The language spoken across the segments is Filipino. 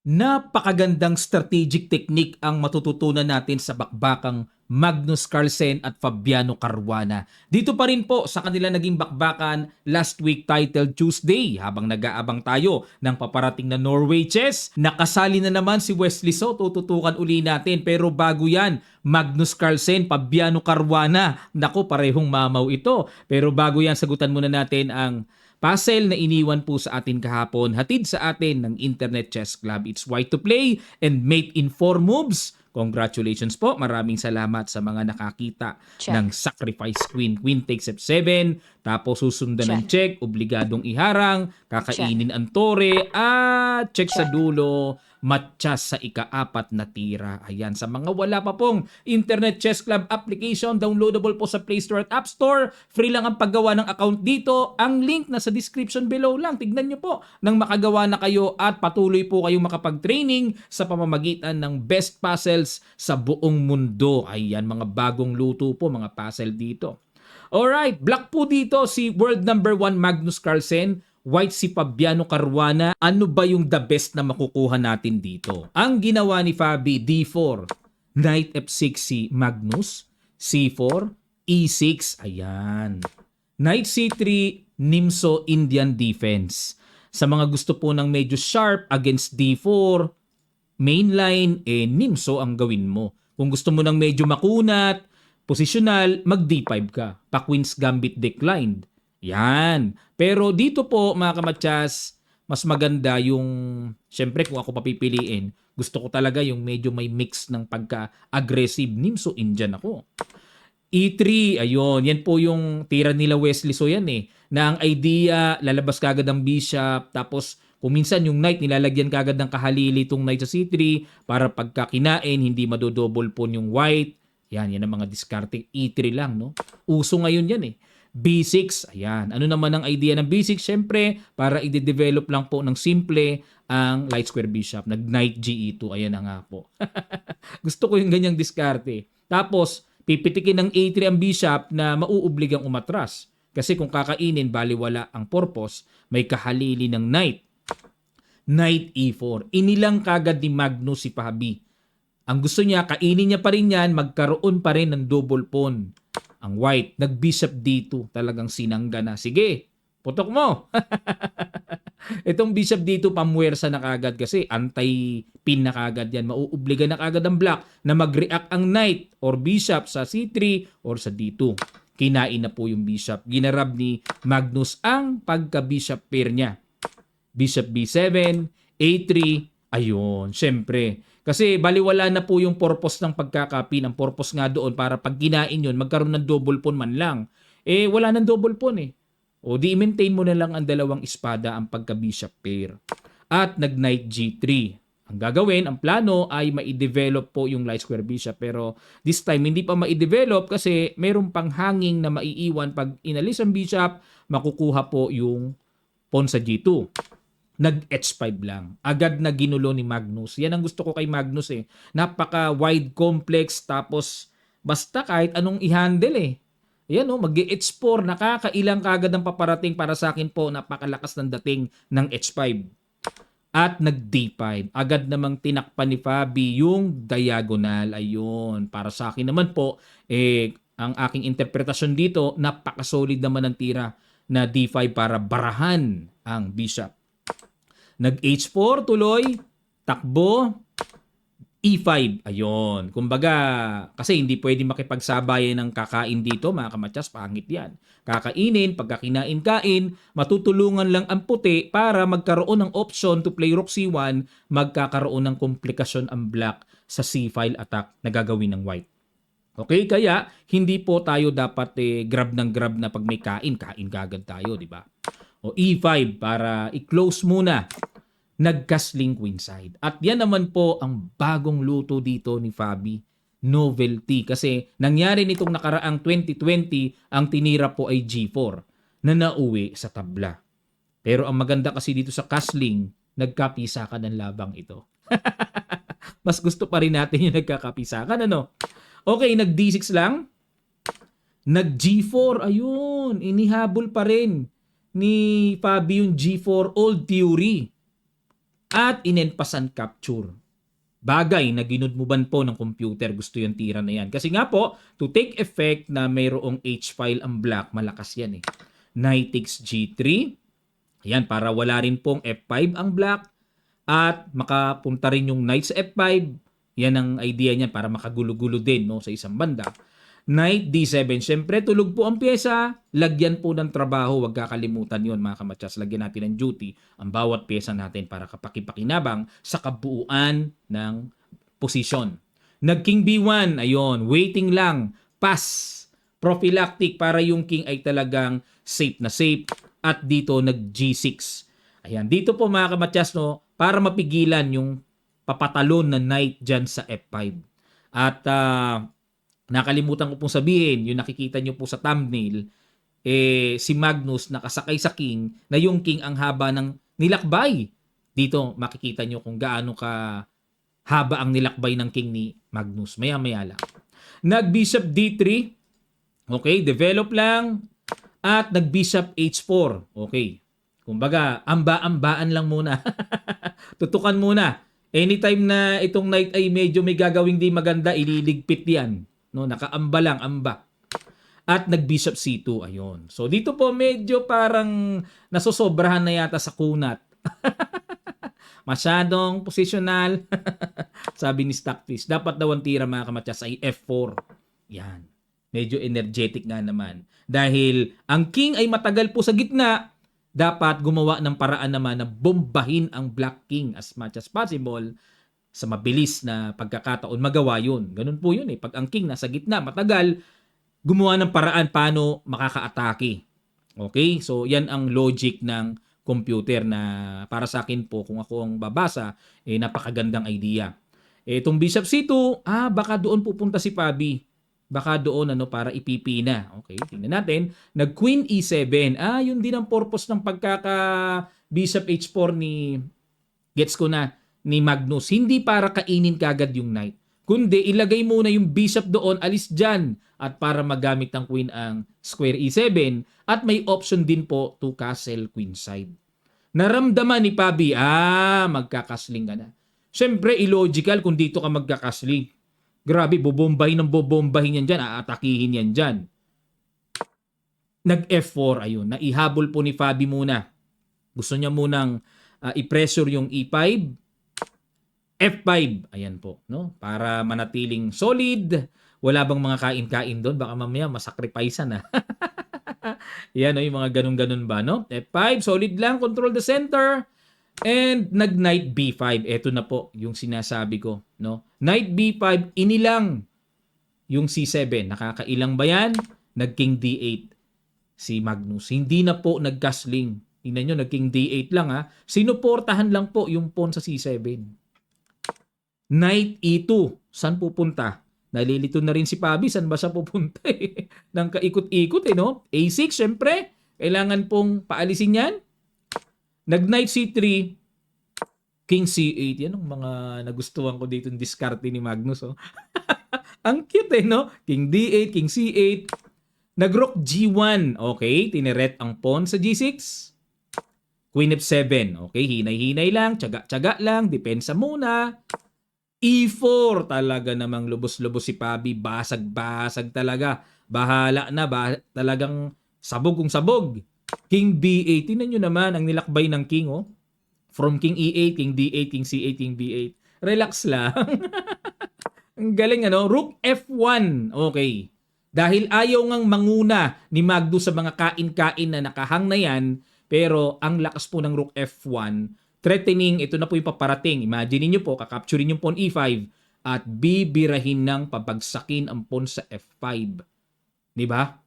Napakagandang strategic technique ang matututunan natin sa bakbakang Magnus Carlsen at Fabiano Caruana. Dito pa rin po sa kanila naging bakbakan last week titled Tuesday habang nag-aabang tayo ng paparating na Norway Chess. Nakasali na naman si Wesley So, tututukan uli natin. Pero bago yan, Magnus Carlsen, Fabiano Caruana. Nako, parehong mamaw ito. Pero bago yan, sagutan muna natin ang puzzle na iniwan po sa atin kahapon, hatid sa atin ng Internet Chess Club. It's why to play and mate in 4 moves. Congratulations po. Maraming salamat sa mga nakakita ng Check. sacrifice queen. Queen takes f7, tapos susundan ng check, Check. obligadong iharang, Check. kakainin ang tore, at check sa Check. dulo, matchas sa ika-4 na tira. Ayan, sa mga wala pa pong Internet Chess Club application, downloadable po sa Play Store at App Store. Free lang ang paggawa ng account dito. Ang link nasa description below lang. Tignan nyo po nang makagawa na kayo at patuloy po kayong makapag-training sa pamamagitan ng best puzzles sa buong mundo. Ayan, mga bagong luto po, mga puzzle dito. Alright, black po dito si world number 1 Magnus Carlsen. White si Fabiano Caruana. Ano ba yung the best na makukuha natin dito? Ang ginawa ni Fabi, D4. Knight F6 si Magnus. C4. E6. Ayan. Knight C3. Nimso Indian defense. Sa mga gusto po ng medyo sharp against D4, mainline, Nimso ang gawin mo. Kung gusto mo ng medyo makunat, positional, mag D5 ka. Pa-Queen's Gambit declined. Yan. Pero dito po mga kamatsas, mas maganda yung, syempre kung ako papipiliin, gusto ko talaga yung medyo may mix ng pagka-aggressive. Nimso Indian ako. E3, ayun, yan po yung tira nila Wesley So yan na ang idea, lalabas kagad ang bishop, tapos kung minsan yung knight, nilalagyan kagad ng kahalili itong knight sa C3 para pagkakinain, hindi madodouble pawn yung white. Yan ang mga diskarte. E3 lang, no? Uso ngayon yan B6, ayan. Ano naman ang idea ng B6? Siyempre, para i-develop lang po ng simple ang light square bishop. Nag-knight GE2, ayan na nga po. Gusto ko yung ganyang diskarte. Tapos, pipitikin ng A3 ang bishop na mauubligang umatras. Kasi kung kakainin, baliwala ang purpose, may kahalili ng knight. Knight E4. Inilang kagad ni Magnus si Fabi. Ang gusto niya, kainin niya pa rin yan, magkaroon pa rin ng double pawn. Ang white, nag-bishop D2, talagang sinangga na. Sige, putok mo. Itong bishop D2, pamuwersa na kagad kasi anti-pin na kagad yan. Mauubliga na kagad ang black na mag-react ang knight or bishop sa C3 or sa D2. Kinain na po yung bishop. Ginarab ni Magnus ang pagka-bishop pair niya. Bishop B7, A3, ayun, syempre. Kasi baliwala na po yung purpose ng pagkakapin. Ang purpose nga doon para pag kinain yun, magkaroon ng double pawn man lang. Wala nang double pawn O di maintain mo na lang ang dalawang espada ang pagka-bishop pair. At nag-knight G3. Ang gagawin, ang plano ay ma-develop po yung light square bishop. Pero this time, hindi pa ma-develop kasi meron pang hanging na maiiwan. Pag inalis ang bishop, makukuha po yung pawn sa G2. Nag-H5 lang. Agad na ginulo ni Magnus. Yan ang gusto ko kay Magnus Napaka-wide complex tapos basta kahit anong i-handle Yan mag-H4. Nakakailang kagad ang paparating para sa akin po. Napakalakas ng dating ng H5. At nag-D5. Agad namang tinakpan ni Fabi yung diagonal. Ayun. Para sa akin naman po, ang aking interpretasyon dito, napaka-solid naman ng tira na D5 para barahan ang bishop. Nag-H4 tuloy, takbo, E5. Ayun. Kumbaga, kasi hindi pwede makipagsabayan ng kakain dito, mga kamatsas, pangit yan. Kakainin, pagkakinain-kain, matutulungan lang ang puti para magkaroon ng option to play rook C1, magkakaroon ng komplikasyon ang black sa C file attack na gagawin ng white. Okay, kaya hindi po tayo dapat grab ng grab na pag may kain kagad tayo, di ba? O E5 para i-close muna. Nag-castling queenside. At yan naman po ang bagong luto dito ni Fabi. Novelty. Kasi nangyari nitong nakaraang 2020, ang tinira po ay G4 na nauwi sa tabla. Pero ang maganda kasi dito sa castling, nagkapisakan ng labang ito. Mas gusto pa rin natin yung nagkakapisakan, ano? Okay, nag-D6 lang. Nag-G4, ayun, inihabol pa rin ni Fabi yung G4 old theory. at inenpasan capture. Bagay na ginudmuban po ng computer, gusto yung tira na yan. Kasi nga po, to take effect na mayroong H-file ang black, malakas yan eh. Knight takes G3. Ayan, para wala rin pong F5 ang black. At makapunta rin yung knight sa F5. Yan ang idea niyan para makagulo-gulo din no, sa isang banda. Knight D7. Siyempre, tulog po ang pyesa. Lagyan po ng trabaho. Huwag kakalimutan yon mga kamatsas. Lagyan natin ng duty ang bawat pyesa natin para kapakipakinabang sa kabuuan ng posisyon. Nag-King B1. Ayun, waiting lang. Pass. Prophylactic para yung king ay talagang safe na safe. At dito nag-G6. Ayan, dito po mga kamatsas, no, para mapigilan yung papatalon na knight dyan sa F5. At nakalimutan ko pong sabihin, yung nakikita nyo po sa thumbnail, si Magnus nakasakay sa king, na yung king ang haba ng nilakbay. Dito makikita nyo kung gaano ka haba ang nilakbay ng king ni Magnus. Maya-maya lang. Nag-bishop D3. Okay, develop lang. At nag-bishop H4. Okay. Kumbaga, amba-ambaan lang muna. Tutukan muna. Anytime na itong knight ay medyo may gagawing di maganda, ililigpit yan. No, nakaamba lang, amba. At nag-bishop C2, ayun. So dito po medyo parang nasosobrahan na yata sa kunat. Masyadong positional. Sabi ni Stockfish, dapat daw ang tira mga kamatsas ay F4. Yan. Medyo energetic nga naman. Dahil ang king ay matagal po sa gitna, dapat gumawa ng paraan naman na bombahin ang black king as much as possible sa mabilis na pagkakataon magawa yun. Ganun po yun eh. Pag ang king nasa gitna, matagal, gumawa ng paraan paano makaka-atake. Okay? So, yan ang logic ng computer na para sa akin po, kung ako ang babasa, napakagandang idea. Itong bishop C2, baka doon pupunta si Fabi. Baka doon para ipipina. Okay, tingnan natin. Nag-Queen E7. Yun din ang purpose ng pagkaka-Bishop H4 ni gets ko na ni Magnus. Hindi para kainin kagad yung knight. Kundi ilagay muna yung bishop doon, alis dyan. At para magamit ng queen ang square E7. At may option din po to castle queenside. Naramdaman ni Fabi, magkakasling ka na. Siyempre, illogical kung dito ka magkakasling. Grabe, bobombahin yan dyan, aatakihin yan dyan. Nag-F4, ayun, naihabol po ni Fabi muna. Gusto niya munang i-pressure yung E5. F5, ayan po, no? Para manatiling solid. Wala bang mga kain-kain doon? Baka mamaya masakripisan Yan, no? Yung mga ganun-ganun ba, no? F5, solid lang, control the center. And nag-knight B5. Ito na po yung sinasabi ko, no? Knight B5, inilang yung C7. Nakakailang ba yan? Nag-King D8 si Magnus. Hindi na po nag-castling. Tingnan nyo, nag-King D8 lang Sinuportahan lang po yung pawn sa C7. Knight E2. Saan pupunta? Nalilito na rin si Fabi. Saan ba siya pupunta Nang kaikot-ikot no? A6, syempre. Kailangan pong paalisin yan. Nag-Knight C3, King C8. Yan ang mga nagustuhan ko dito yung diskarte ni Magnus. Ang cute no? King D8, King C8. Nag-Rook G1. Okay, tineret ang pawn sa G6. Queen F7. Okay, hinay-hinay lang, tiyaga-tiyaga lang, depensa muna. E4. Talaga namang lubos-lubos si Fabi. Basag-basag talaga. Bahala na. Talagang sabog kung sabog. King B8. Tingnan nyo naman ang nilakbay ng king, From King E8, King D8, King C8, King B8. Relax lang. Ang galing, Rook F1. Okay. Dahil ayaw ngang manguna ni Magnus sa mga kain-kain na nakahang na yan, pero ang lakas po ng Rook F1, threatening, ito na po yung paparating. Imagine niyo po, kakapturin yung pawn E5 at bibirahin ng pabagsakin ang pawn sa F5. Diba?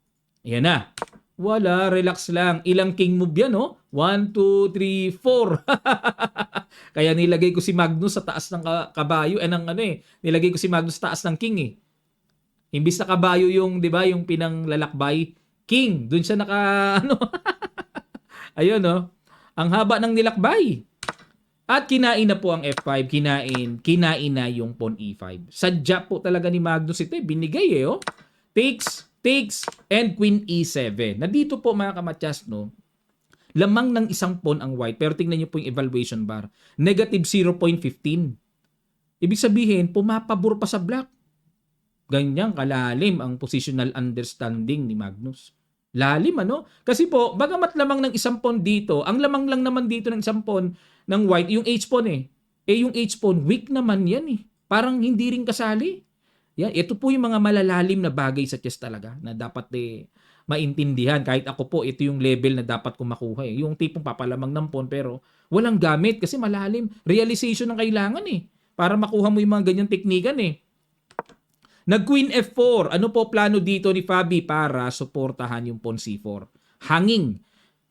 Ayan na. Wala, relax lang. Ilang king move yan, 1, 2, 3, 4. Kaya nilagay ko si Magnus sa taas ng kabayo. Nilagay ko si Magnus sa taas ng king Imbis na kabayo yung, di ba, yung pinanglalakbay, king. Doon siya Ayun, Ang haba ng nilakbay. At kinain na po ang F5. Kinain na yung pawn E5. Sadya po talaga ni Magnus ito. Binigay takes, and Queen E7. Na dito po mga kamatyas, Lamang ng isang pawn ang white. Pero tingnan niyo po yung evaluation bar. Negative 0.15. Ibig sabihin, pumapabor pa sa black. Ganyang kalalim ang positional understanding ni Magnus. Lalim ano? Kasi po, bagamat lamang ng isang pawn dito, ang lamang lang naman dito ng isang pawn ng white, yung h-pawn eh. Yung h-pawn, weak naman yan eh. Parang hindi rin kasali. Yan, ito po yung mga malalalim na bagay sa chess talaga na dapat maintindihan. Kahit ako po, ito yung level na dapat kong makuha eh. Yung tipong papalamang ng pawn pero walang gamit kasi malalim. Realization ang kailangan eh. Para makuha mo yung mga ganyang teknikan eh. Nag-Queen F4. Ano po plano dito ni Fabi para suportahan yung pawn C4? Hanging.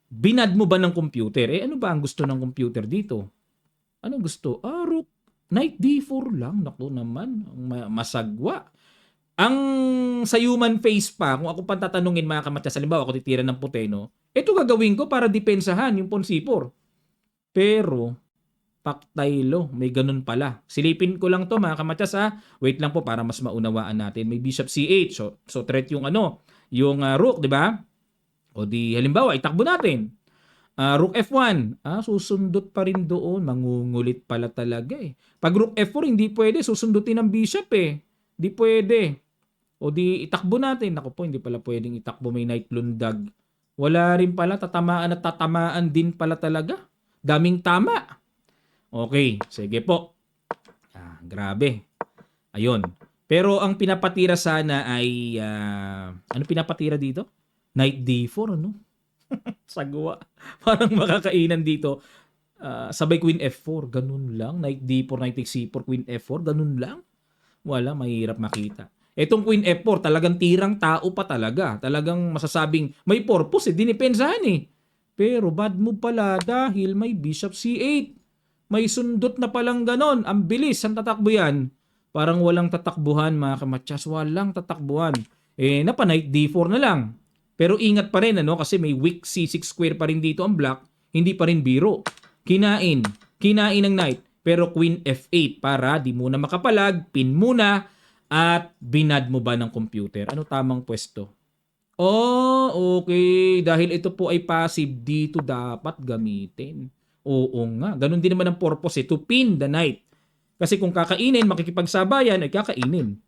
Binad mo ba ng computer? Ano ba ang gusto ng computer dito? Ano gusto? Rook. Knight D4 lang. Naku naman. Masagwa. Ang sa human face pa, kung ako pa tatanungin mga kamatsas, halimbawa ako titira ng puti, no? Ito gagawin ko para depensahan yung pawn C4. Pero paktaylo, may ganun pala. Silipin ko lang to mga kamatsas ha. Wait lang po para mas maunawaan natin. May bishop C8. So threat yung yung rook, di ba? O di halimbawa, itakbo natin. Rook F1. Susundot pa rin doon. Mangungulit pala talaga eh. Pag rook F4, hindi pwede. Susundutin ng bishop eh. Hindi pwede. O di itakbo natin. Ako po, hindi pala pwedeng itakbo. May knight lundag. Wala rin pala. Tatamaan at tatamaan din pala talaga. Daming tama. Okay, sige po. Grabe. Ayun. Pero ang pinapatira sana ay, ano pinapatira dito? Knight D4, ano? Sagwa. Parang makakainan dito. Sabay Queen F4, ganun lang. Knight D4, Knight C4, Queen F4, ganun lang. Wala, mahirap makita. Etong Queen F4, talagang tirang tao pa talaga. Talagang masasabing may purpose, dinipensahan eh. Pero bad move pala dahil may Bishop C8. May sundot na palang ganon. Ang bilis. Ang tatakbo yan. Parang walang tatakbuhan mga kamatsas. Walang tatakbuhan. Napa Knight D4 na lang. Pero ingat pa rin kasi may weak C6 square pa rin dito ang black. Hindi pa rin biro. Kinain. Kinain ng knight. Pero Queen F8 para di muna makapalag. Pin muna. At binad mo ba ng computer? Ano tamang pwesto? Okay. Dahil ito po ay passive, dito dapat gamitin. Oo nga. Ganun din naman ang purpose to pin the knight. Kasi kung kakainin, makikipagsabayan, ay kakainin.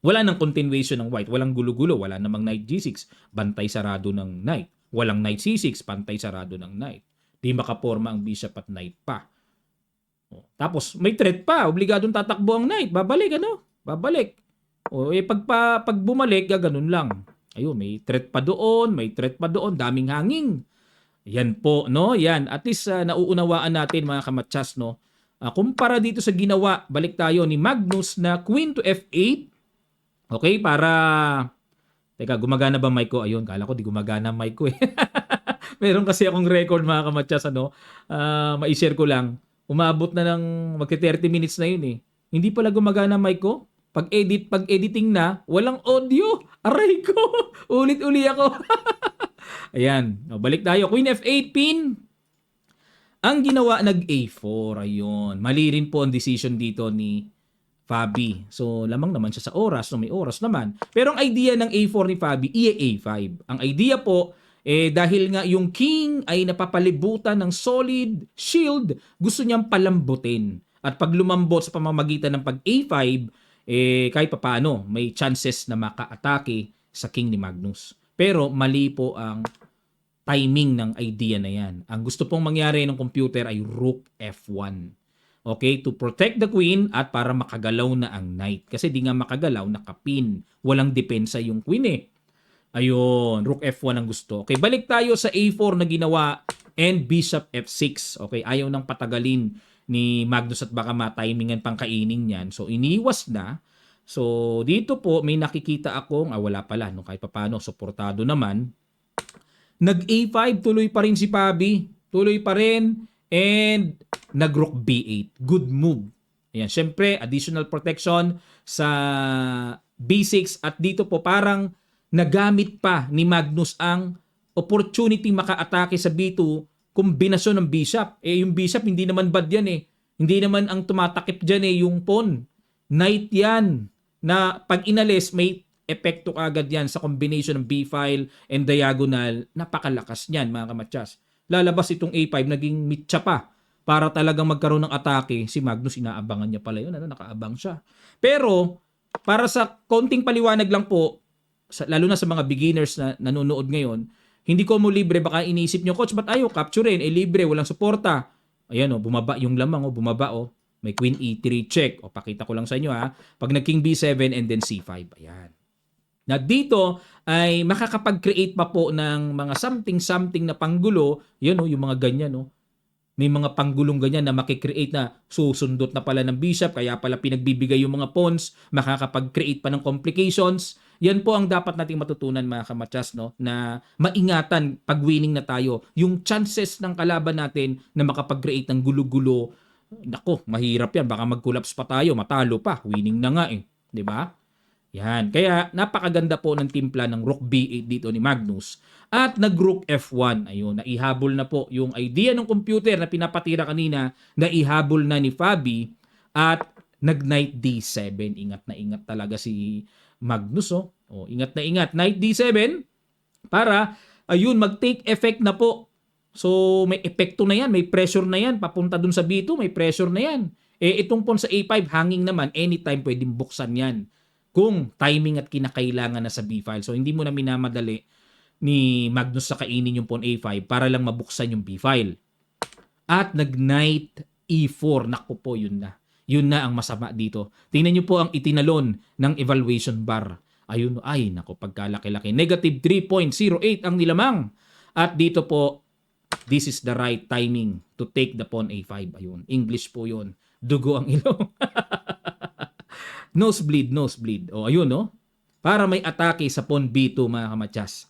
Wala nang continuation ng white. Walang gulo-gulo. Wala namang knight G6. Bantay sarado ng knight. Walang knight C6. Bantay sarado ng knight. Di makaporma ang bishop at knight pa. Tapos may threat pa. Obligadong tatakbo ang knight. Babalik Babalik. Pag bumalik, ganun lang. Ayun, may threat pa doon. May threat pa doon. Daming hanging. Yan po, no? Yan. At least nauunawaan natin mga kamatsas, no? Kumpara dito sa ginawa, balik tayo ni Magnus na Queen to F8. Okay, para... Teka, gumagana ba mic ko? Ayun, kala ko di gumagana mic ko eh. Meron kasi akong record mga kamatsas, mai-share ko lang. Umabot na ng magti-30 minutes na yun eh. Hindi pala gumagana mic ko. Pag editing na, walang audio. Aray ko. Ulit-uli ako. Ayan. Balik tayo. Queen F8 pin. Ang ginawa, nag-A4. Ayun. Mali rin po ang decision dito ni Fabi. So, lamang naman siya sa oras. So, may oras naman. Pero ang idea ng A4 ni Fabi, A5. Ang idea po, dahil nga yung king ay napapalibutan ng solid shield, gusto niyang palambutin. At pag lumambot sa pamamagitan ng pag-A5, kahit papaano, may chances na maka-atake sa king ni Magnus. Pero mali po ang timing ng idea na yan. Ang gusto pong mangyari ng computer ay rook F1. Okay, to protect the queen at para makagalaw na ang knight. Kasi di nga makagalaw, nakapin. Walang depensa yung queen eh. Ayun, rook F1 ang gusto. Okay, balik tayo sa A4 na ginawa and bishop F6. Okay, ayaw nang patagalin ni Magnus at baka matimingan pang kainin yan. So, iniwas na. So, dito po, may nakikita akong, wala pala, kahit paano, suportado naman. Nag-A5, tuloy pa rin si Fabi. Tuloy pa rin. And, nag-rook B8. Good move. Ayan, syempre, additional protection sa B6. At dito po, parang nagamit pa ni Magnus ang opportunity maka-atake sa B2, kombinasyon ng bishop. Yung bishop, hindi naman bad yan eh. Hindi naman ang tumatakip dyan yung pawn. Knight yan. Na pag inalis, may epekto agad yan sa combination ng B-file and diagonal. Napakalakas niyan mga kamatsas. lalabas itong A5, naging mitsa pa para talagang magkaroon ng atake. Si Magnus, inaabangan niya pala yun. Nakaabang siya. Pero, para sa konting paliwanag lang po, lalo na sa mga beginners na nanonood ngayon, hindi ko mo libre, baka iniisip nyo, coach, ba't ayaw capturein? Libre, walang suporta. Ayan bumaba yung lamang, bumaba May queen E3 check. Pakita ko lang sa inyo Pag nag-king B7 and then C5. Ayan. Na dito ay makakapag-create pa po ng mga something na panggulo. Yan yung mga ganyan May mga panggulong ganyan na makikreate na susundot na pala ng bishop, kaya pala pinagbibigay yung mga pawns, makakapag-create pa ng complications. Yan po ang dapat nating matutunan mga kamatsas, na maingatan pag winning na tayo. Yung chances ng kalaban natin na makapag-create ng gulo-gulo, nako, mahirap yan. Baka mag-collapse pa tayo, matalo pa. Winning na nga 'di ba? Yan. Kaya napakaganda po ng timpla ng Rook B8 dito ni Magnus. At nag-Rook F1. Ayun, naihabol na po yung idea ng computer na pinapatira kanina, naihabol na ni Fabi. At nag-Knight D7. Ingat na ingat talaga si Magnus. Ingat na ingat. Knight D7 para, ayun, mag-take effect na po. So, may epekto na yan. May pressure na yan. Papunta dun sa B2, may pressure na yan. Itong pawn sa A5, hanging naman. Anytime pwedeng buksan yan kung timing at kinakailangan na sa B-file. So, hindi mo na minamadali ni Magnus sa kainin yung pawn A5 para lang mabuksan yung B-file. At nag-Knight E4. Naku po, yun na. Yun na ang masama dito. Tingnan nyo po ang itinalon ng evaluation bar. Ayun, ay, naku, pagkalaki-laki. Negative 3.08 ang nilamang. At dito po, this is the right timing to take the pawn A5. Ayun, English po yun. Dugo ang ilong. Nosebleed. Ayun para may atake sa pawn B2 mga kamatsas.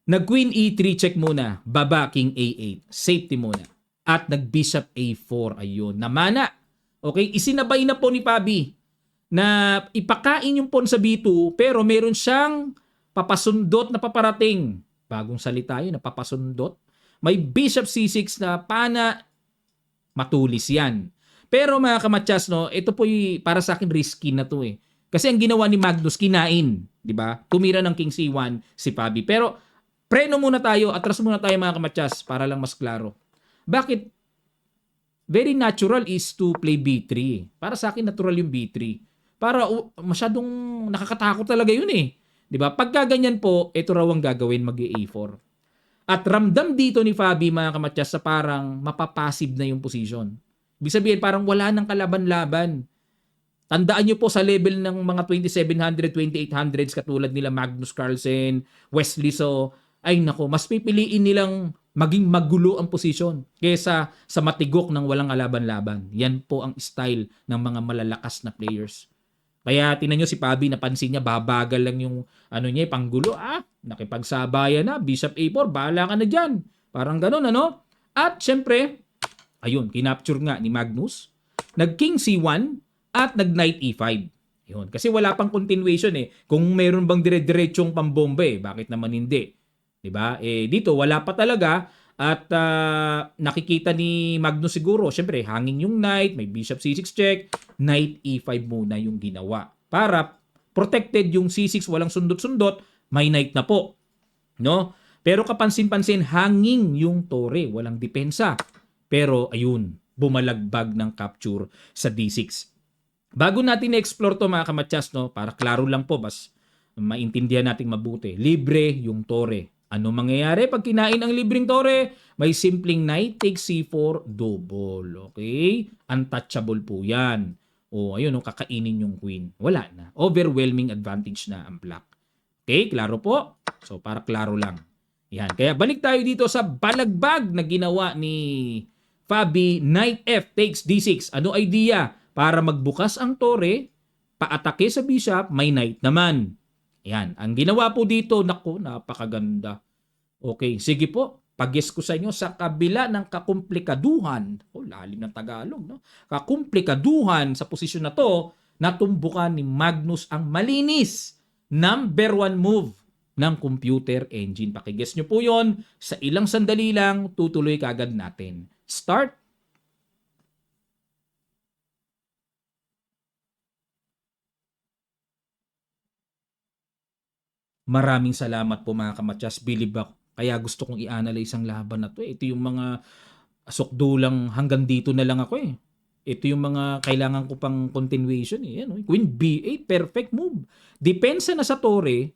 Nag-queen E3 check muna, baba king A8, safety muna. At nag-bishop A4, ayun, namana. Okay, isinabay na po ni Fabi na ipakain yung pawn sa B2 pero meron siyang papasundot na paparating. Bagong salita yun, na papasundot. May bishop C6 na pana, matulis yan. Pero mga kamatsas, ito po para sa akin risky na to Kasi ang ginawa ni Magnus, kinain, di ba? Tumira ng king C1 si Fabi. Pero preno muna tayo, atras muna tayo mga kamatsas para lang mas klaro. Bakit? Very natural is to play B3. Para sa akin, natural yung B3. Para masyadong nakakatakot talaga yun di ba? Pagka ganyan po, ito raw ang gagawin, mag-A4. At ramdam dito ni Fabi mga kamatsas sa parang mapapasive na yung position. Ibig sabihin, parang wala nang kalaban-laban. Tandaan nyo po sa level ng mga 2700, 2800s katulad nila Magnus Carlsen, Wesley So, ay nako, mas pipiliin nilang maging magulo ang posisyon kaysa sa matigok ng walang kalaban-laban. Yan po ang style ng mga malalakas na players. Kaya tinan nyo si Fabi, napansin niya, babagal lang yung niya, panggulo. Nakipagsabayan na, Bishop A4, bahala ka na dyan. Parang ganun, At syempre, ayun, kinapture nga ni Magnus. Nag-king C1 at nag-knight E5. Yun. Kasi wala pang continuation Kung meron bang dire-diretsong pambomba bakit naman hindi? 'Di ba? Dito wala pa talaga at nakikita ni Magnus siguro, syempre hanging yung knight, may bishop C6 check, knight E5 muna yung ginawa. Para protected yung C6, walang sundot-sundot, may knight na po. No? Pero kapansin-pansin, hanging yung tore, walang depensa. Pero ayun, bumalagbag ng capture sa D6. Bago natin na-explore to mga kamatsas, para klaro lang po, bas maintindihan nating mabuti. Libre yung tore. Ano mangyayari pag kinain ang libreng tore? May simpleng knight takes C4 double. Okay? Untouchable po yan. Ayun, kakainin yung queen. Wala na. Overwhelming advantage na ang black. Okay? Klaro po? So, para klaro lang. Yan. Kaya balik tayo dito sa balagbag na ginawa ni Fabi. Knight F takes D6. Ano idea? Para magbukas ang tore, paatake sa bishop, may knight naman. Yan. Ang ginawa po dito, naku, napakaganda. Okay, sige po. Pag-guess ko sa inyo, sa kabila ng kakomplikaduhan, lalim ng Tagalog, kakomplikaduhan sa posisyon na to, natumbukan ni Magnus ang malinis number 1 move ng computer engine. Pakiguess nyo po yon. Sa ilang sandali lang, tutuloy kagad natin. Start. Maraming salamat po mga kamatsas. Believe Kaya gusto kong i-analyze ang laban na 'to, eh. Ito yung mga sukdulang hanggang dito na lang ako, eh. Ito yung mga kailangan ko pang continuation, eh. Yan, oh, Queen B8, perfect move. Depensa na sa tore,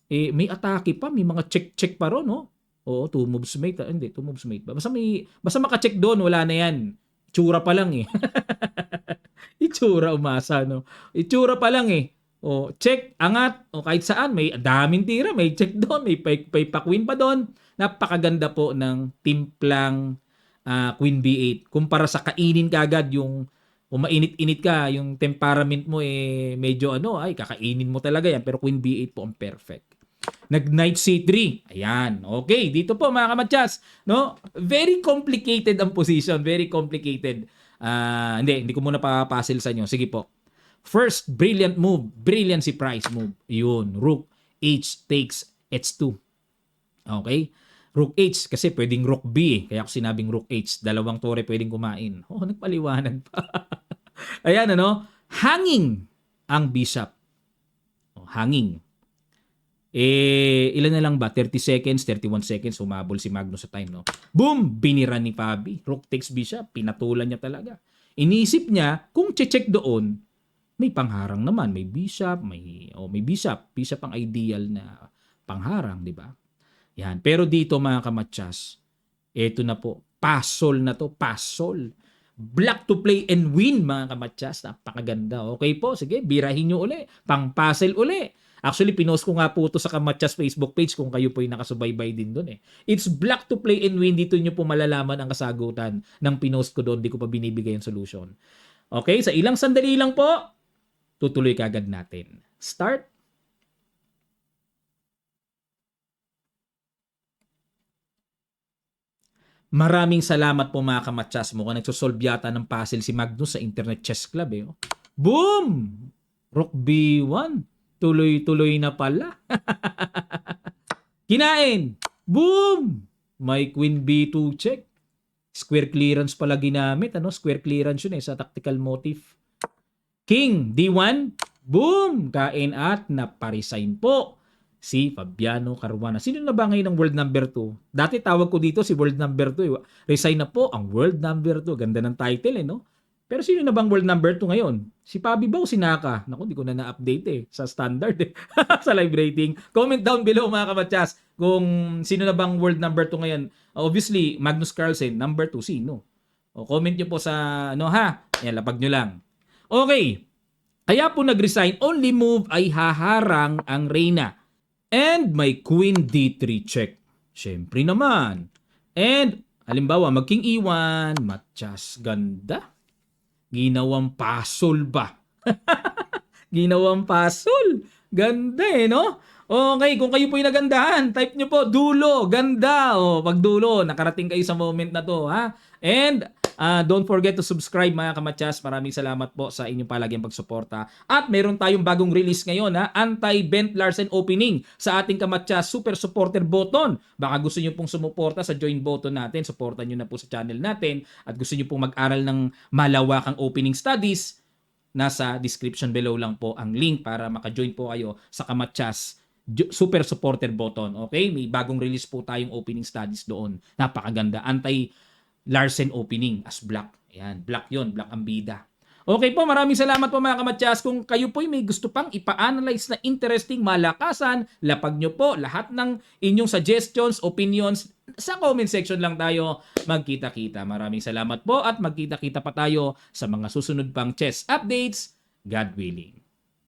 eh, may atake pa, may mga check-check pa ron, no? Oo, 2 moves mate. Hindi, 2 moves mate ba? Basta maka-check doon, wala na yan. Itsura pa lang, eh. Itsura, umasa, no? Itsura pa lang, eh. O, check, angat, o kahit saan, may daming tira, may check doon, may pa-queen pa doon. Napakaganda po ng timplang Queen B8. Kumpara sa kainin kagad yung kung mainit-init ka, yung temperament mo eh medyo ay kakainin mo talaga yan. Pero Queen B8 po ang perfect. Nag-Knight C3. Ayan. Okay, dito po mga kamatsas, no? Very complicated ang position, very complicated. Hindi ko muna papasil sa inyo. Sige po. First, brilliant move, brilliancy price move. Yun, Rook H takes H2. Okay? Rook H kasi pwedeng Rook B eh. Kaya ako sinabing Rook H. Dalawang tore pwedeng kumain. Oh, nagpaliwanag pa. Ayan hanging ang bishop. Oh, hanging. Ilan na lang ba? 30 seconds, 31 seconds, humabol si Magnus sa time, no? Boom! Binira ni Fabi. Rook takes bishop. Pinatulan niya talaga. Inisip niya, kung check doon, may pangharang naman. May bishop, may bishop. Bishop ang ideal na pangharang, di ba? Yan. Pero dito mga kamatsas, eto na po. Pasol na to. Pasol. Black to play and win mga kamatsas. Napakaganda. Okay po. Sige, birahin nyo uli. Pang-puzzle uli. Actually, pinost ko nga po ito sa Kamatsas Facebook page kung kayo po yung nakasubaybay din doon eh. It's black to play and win. Dito nyo po malalaman ang kasagutan ng pinost ko doon. Di ko pa binibigay yung solution. Okay, sa ilang sandali lang po, tutuloy kagad natin. Start. Maraming salamat po mga kamatsas. Mukhang nagsosolve yata ng puzzle si Magnus sa Internet Chess Club eh. Boom! Rook B1. Tuloy-tuloy na pala. Kinain. Boom! May Queen B2 check. Square clearance pala ginamit. Square clearance yun sa tactical motif. King D1. Boom! Kain at naparesign po si Fabiano Caruana. Sino na ba ngayon ang world number 2? Dati tawag ko dito si world number 2. Resign na po ang world number 2. Ganda ng title no? Pero sino na bang world number 2 ngayon? Si Pabi ba o si Naka? Naku, di ko na na-update sa standard sa live rating. Comment down below mga kamatsas kung sino na bang world number 2 ngayon. Obviously, Magnus Carlsen, number 2, sino? Comment nyo po sa Ayan, lapag nyo lang. Okay. Kaya po nag-resign, only move ay haharang ang Reyna. And may Queen D3 check. Siyempre naman. And, halimbawa, mag-King E1, Matyas, ganda. Ginawang puzzle ba? Ginawang puzzle. Ganda no? Okay, kung kayo po yung nagandahan, type nyo po, dulo, ganda. Pag dulo, nakarating kayo sa moment na to, ha? And, don't forget to subscribe mga kamatsas. Maraming salamat po sa inyong palagyang pagsuporta. At meron tayong bagong release ngayon, Anti-Bent Larsen opening sa ating kamatsas Super Supporter button. Baka gusto nyo pong sumuporta sa join button natin. Supportan nyo na po sa channel natin. At gusto nyo pong mag-aral ng malawakang opening studies, nasa description below lang po ang link para maka-join po kayo sa kamatsas Super Supporter button. Okay? May bagong release po tayong opening studies doon. Napakaganda. Anti-Larsen opening as black. Ayan, black yon, black ang bida. Okay po, maraming salamat po mga kamatsas. Kung kayo po may gusto pang ipa-analyze na interesting, malakasan, lapag nyo po lahat ng inyong suggestions, opinions, sa comment section lang tayo magkita-kita. Maraming salamat po at magkita-kita pa tayo sa mga susunod pang chess updates, God willing.